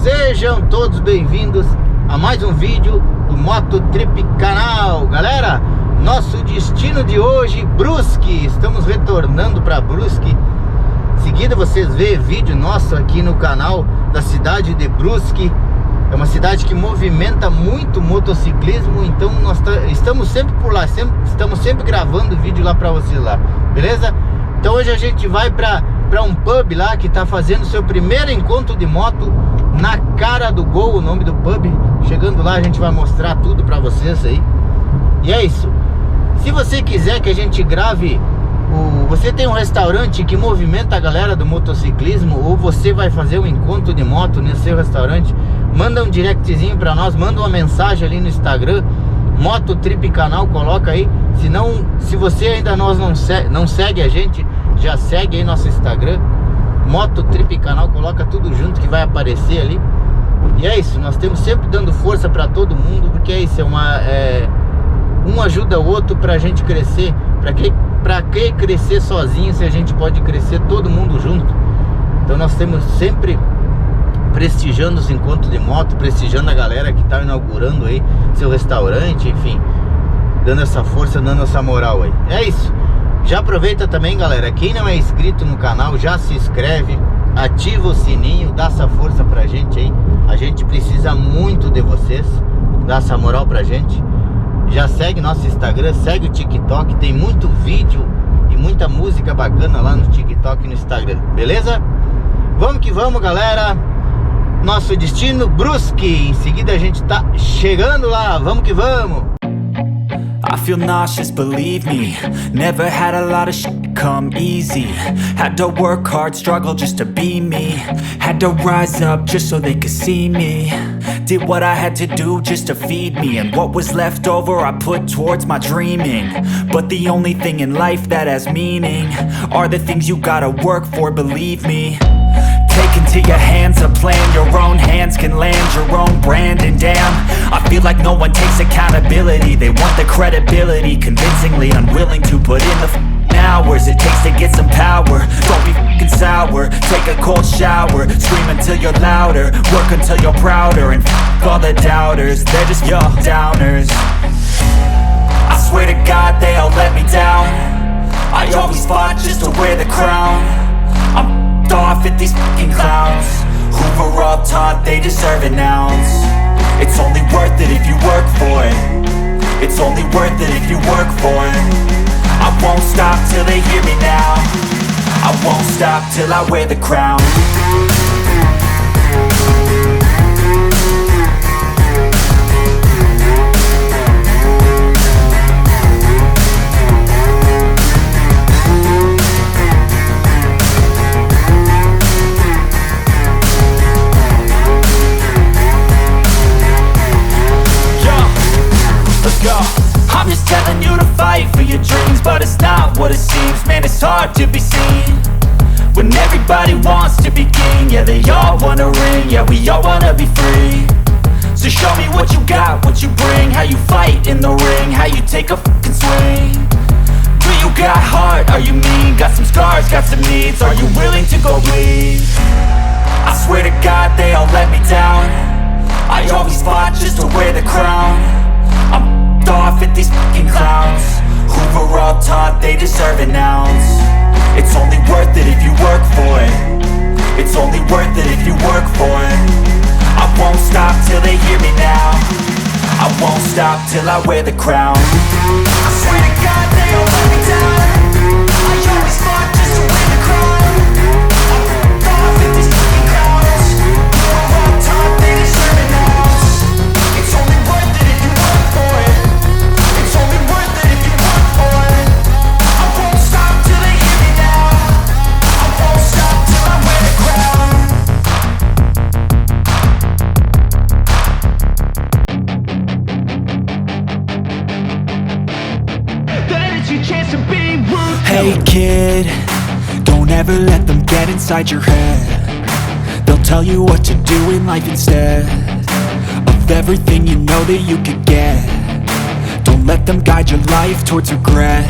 Sejam todos bem-vindos a mais um vídeo do Moto Trip canal. Galera, nosso destino de hoje, Brusque. Estamos retornando para Brusque. Em seguida vocês vê vídeo nosso aqui no canal da cidade de Brusque. É uma cidade que movimenta muito motociclismo, então nós estamos sempre por lá, estamos sempre gravando vídeo lá para vocês lá, beleza? Então hoje a gente vai para um pub lá que está fazendo seu primeiro encontro de moto na Cara do Gol, o nome do pub. Chegando lá a gente vai mostrar tudo para vocês aí. E é isso. Se você quiser que a gente grave, você tem um restaurante que movimenta a galera do motociclismo, ou você vai fazer um encontro de moto nesse seu restaurante, manda um directzinho para nós, manda uma mensagem ali no Instagram, Moto Trip canal, coloca aí. Se você ainda não segue a gente, já segue aí nosso Instagram, Moto Trip canal, coloca tudo junto que vai aparecer ali. E é isso, nós temos sempre dando força para todo mundo, porque é isso, um ajuda o outro pra gente crescer. Pra que crescer sozinho se a gente pode crescer todo mundo junto? Então nós temos sempre prestigiando os encontros de moto, prestigiando a galera que tá inaugurando aí seu restaurante, enfim, dando essa força, dando essa moral aí. É isso. Já aproveita também, galera, quem não é inscrito no canal, já se inscreve, ativa o sininho, dá essa força pra gente aí. A gente precisa muito de vocês, dá essa moral pra gente. Já segue nosso Instagram, segue o TikTok, tem muito vídeo e muita música bacana lá no TikTok e no Instagram, beleza? Vamos que vamos, galera. Nosso destino, Brusque. Em seguida a gente tá chegando lá, vamos que vamos. I feel nauseous, believe me. Never had a lot of shit come easy. Had to work hard, struggle just to be me. Had to rise up just so they could see me. Did what I had to do just to feed me. And what was left over I put towards my dreaming. But the only thing in life that has meaning are the things you gotta work for, believe me. Take into your hands a plan, your own hands can land your own brand. And damn, I feel like no one takes accountability. They want the credibility, convincingly unwilling to put in the hours it takes to get some power. Don't be f***ing sour, take a cold shower. Scream until you're louder, work until you're prouder. And f*** all the doubters, they're just your downers. I swear to God they all let me down. I always fought just to wear the crown. I'm off at these fucking clowns who were all taught they deserve an ounce. It's only worth it if you work for it. It's only worth it if you work for it. I won't stop till they hear me now. I won't stop till I wear the crown. I'm just telling you to fight for your dreams, but it's not what it seems. Man, it's hard to be seen when everybody wants to be king. Yeah, they all wanna ring, yeah, we all wanna be free. So show me what you got, what you bring, how you fight in the ring, how you take a fucking swing. Do you got heart, are you mean? Got some scars, got some needs, are you willing to go bleed? I swear to God they all let me down. I always fought just to wear the crown. I'm off at these fucking clowns who were all taught they deserve an ounce. It's only worth it if you work for it. It's only worth it if you work for it. I won't stop till they hear me now. I won't stop till I wear the crown. I swear to God they all let me down. I always fought just to wear the crown. I'm off at these fucking clowns who were all taught they deserve an ounce. It's only worth it if you work for it. It's only worth it if you work for it. I won't stop till they hear me now. I won't stop till I wear the crown. That is your chance to be ruthless. Hey kid, don't ever let them get inside your head. They'll tell you what to do in life instead of everything you know that you could get. Don't let them guide your life towards regret.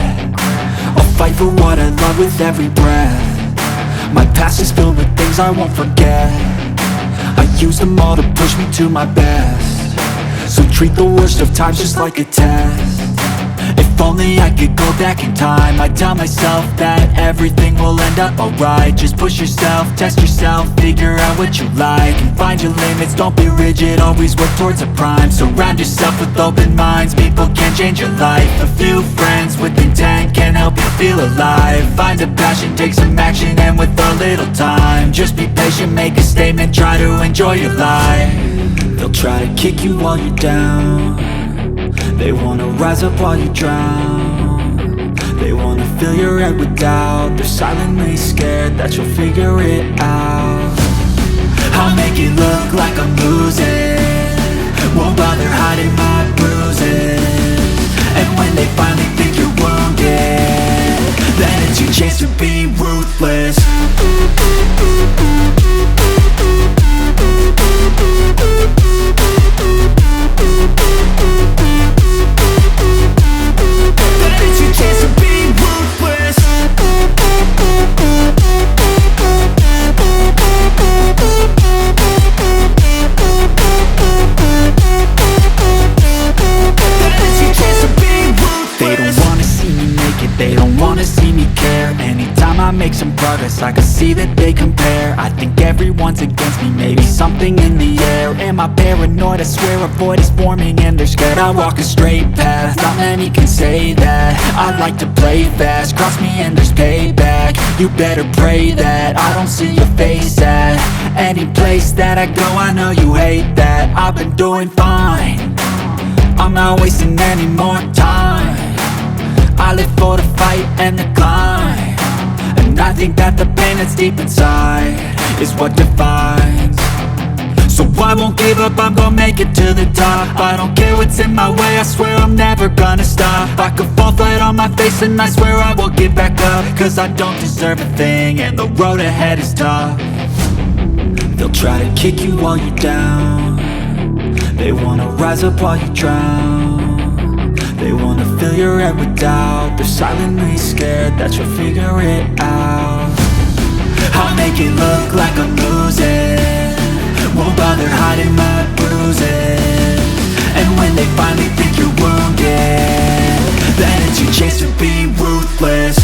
I'll fight for what I love with every breath. My past is filled with things I won't forget. I use them all to push me to my best. So treat the worst of times just like a test. If only I could go back in time, I'd tell myself that everything will end up alright. Just push yourself, test yourself, figure out what you like, and find your limits, don't be rigid, always work towards a prime. Surround yourself with open minds, people can change your life. A few friends with intent can help you feel alive. Find a passion, take some action, and with a little time, just be patient, make a statement, try to enjoy your life. They'll try to kick you while you're down, they wanna rise up while you drown. They wanna fill your head with doubt. They're silently scared that you'll figure it out. I'll make it look like I'm losing, won't bother hiding my bruises. And when they finally think you're wounded, then it's your chance to be ruthless. Make some progress, I can see that they compare. I think everyone's against me, maybe something in the air. Am I paranoid? I swear a void is forming and they're scared. I walk a straight path, not many can say that. I like to play fast, cross me and there's payback. You better pray that I don't see your face at any place that I go. I know you hate that. I've been doing fine, I'm not wasting any more time. I live for the fight and the climb, and I think that the pain that's deep inside is what defines. So I won't give up, I'm gonna make it to the top. I don't care what's in my way, I swear I'm never gonna stop. I could fall flat on my face and I swear I will get back up, cause I don't deserve a thing and the road ahead is tough. They'll try to kick you while you're down, they wanna rise up while you drown. They wanna fill your head with doubt. They're silently scared that you'll figure it out. I'll make it look like I'm losing, won't bother hiding my bruises. And when they finally think you're wounded, then it's your chance to be ruthless.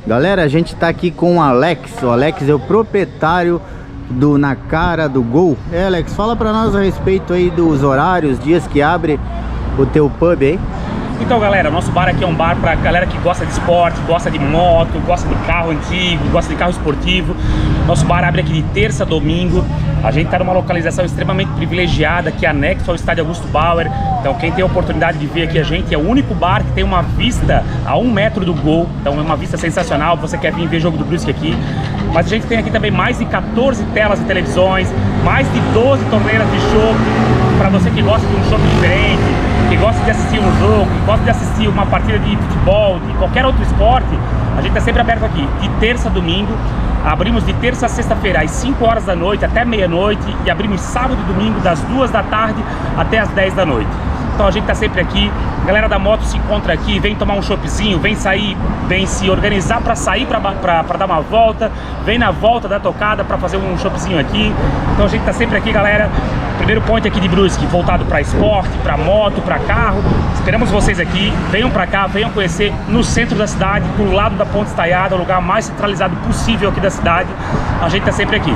Galera, a gente tá aqui com o Alex. O Alex é o proprietário do Na Cara do Gol. Alex, fala pra nós a respeito aí dos horários, dias que abre o teu pub aí. Então, galera, nosso bar aqui é um bar pra galera que gosta de esporte, gosta de moto, gosta de carro antigo, gosta de carro esportivo. Nosso bar abre aqui de terça a domingo. A gente tá numa localização extremamente privilegiada, que é anexo ao estádio Augusto Bauer. Então, quem tem a oportunidade de ver aqui a gente, é o único bar que tem uma vista a 1 metro do gol. Então, é uma vista sensacional. Você quer vir ver jogo do Brusque aqui. Mas a gente tem aqui também mais de 14 telas de televisões, mais de 12 torneiras de chopp, para você que gosta de um chopp diferente, que gosta de assistir um jogo, que gosta de assistir uma partida de futebol, de qualquer outro esporte. A gente tá sempre aberto aqui, de terça a domingo. Abrimos de terça a sexta-feira às 5 horas da noite até meia-noite e abrimos sábado e domingo das 2 da tarde até as 10 da noite. Então a gente tá sempre aqui, a galera da moto se encontra aqui, vem tomar um choppzinho, vem sair, vem se organizar para sair para dar uma volta, vem na volta da tocada para fazer um choppzinho aqui. Então a gente tá sempre aqui, galera. Primeiro point aqui de Brusque, voltado para esporte, para moto, para carro. Esperamos vocês aqui, venham para cá, venham conhecer no centro da cidade, pro lado da Ponte Estaiada, o lugar mais centralizado possível aqui da cidade. A gente tá sempre aqui.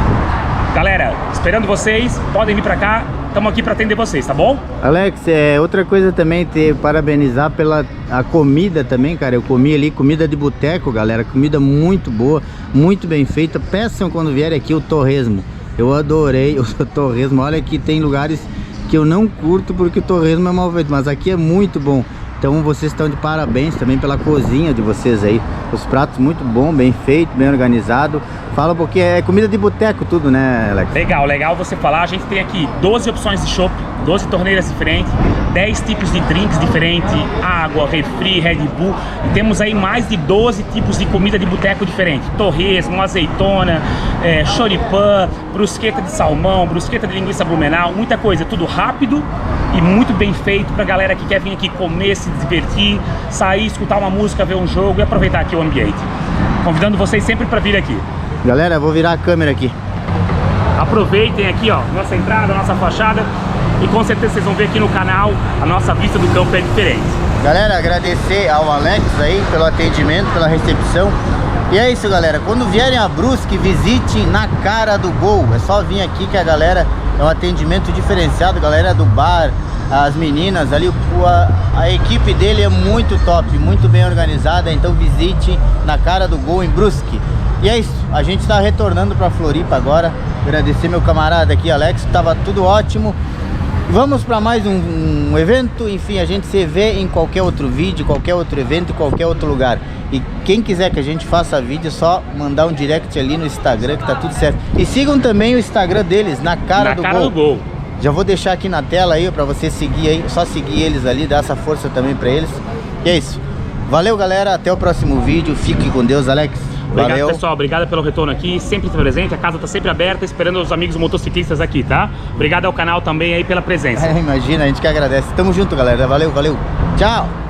Galera, esperando vocês, podem vir para cá. Estamos aqui para atender vocês, tá bom? Alex, outra coisa também, parabenizar pela comida também, cara. Eu comi ali comida de boteco, galera. Comida muito boa, muito bem feita. Peçam quando vierem aqui o torresmo. Eu adorei o torresmo. Olha que tem lugares que eu não curto porque o torresmo é mal feito, mas aqui é muito bom. Então vocês estão de parabéns também pela cozinha de vocês aí. Os pratos muito bom, bem feito, bem organizado. Fala um pouquinho, é comida de boteco tudo, né, Alex? Legal você falar. A gente tem aqui 12 opções de chopp, 12 torneiras diferentes, 10 tipos de drinks diferentes, água, refri, Red Bull. E temos aí mais de 12 tipos de comida de boteco diferente. Torresmo, azeitona, choripã, brusqueta de salmão, brusqueta de linguiça blumenau, muita coisa. Tudo rápido e muito bem feito pra galera que quer vir aqui comer, se divertir, sair, escutar uma música, ver um jogo e aproveitar aqui o ambiente. Convidando vocês sempre para vir aqui. Galera, vou virar a câmera aqui. Aproveitem aqui, ó, nossa entrada, nossa fachada. E com certeza vocês vão ver aqui no canal, a nossa vista do campo é diferente. Galera, agradecer ao Alex aí pelo atendimento, pela recepção. E é isso, galera. Quando vierem a Brusque, visitem na Cara do Gol. É só vir aqui que a galera é um atendimento diferenciado. Galera do bar, as meninas ali, a equipe dele é muito top, muito bem organizada. Então visite na Cara do Gol em Brusque. E é isso, a gente está retornando para Floripa agora. Agradecer meu camarada aqui, Alex, tava tudo ótimo. Vamos para mais um evento. Enfim, a gente se vê em qualquer outro vídeo, qualquer outro evento, em qualquer outro lugar. E quem quiser que a gente faça vídeo, é só mandar um direct ali no Instagram que tá tudo certo. E sigam também o Instagram deles, na Cara do Gol. Já vou deixar aqui na tela aí para você seguir aí, só seguir eles ali, dar essa força também para eles. E é isso. Valeu, galera, até o próximo vídeo. Fique com Deus, Alex. Obrigado, valeu. Pessoal, obrigado pelo retorno aqui, sempre presente, a casa tá sempre aberta, esperando os amigos motociclistas aqui, tá? Obrigado ao canal também aí pela presença. Imagina, a gente que agradece. Tamo junto, galera, valeu. Tchau.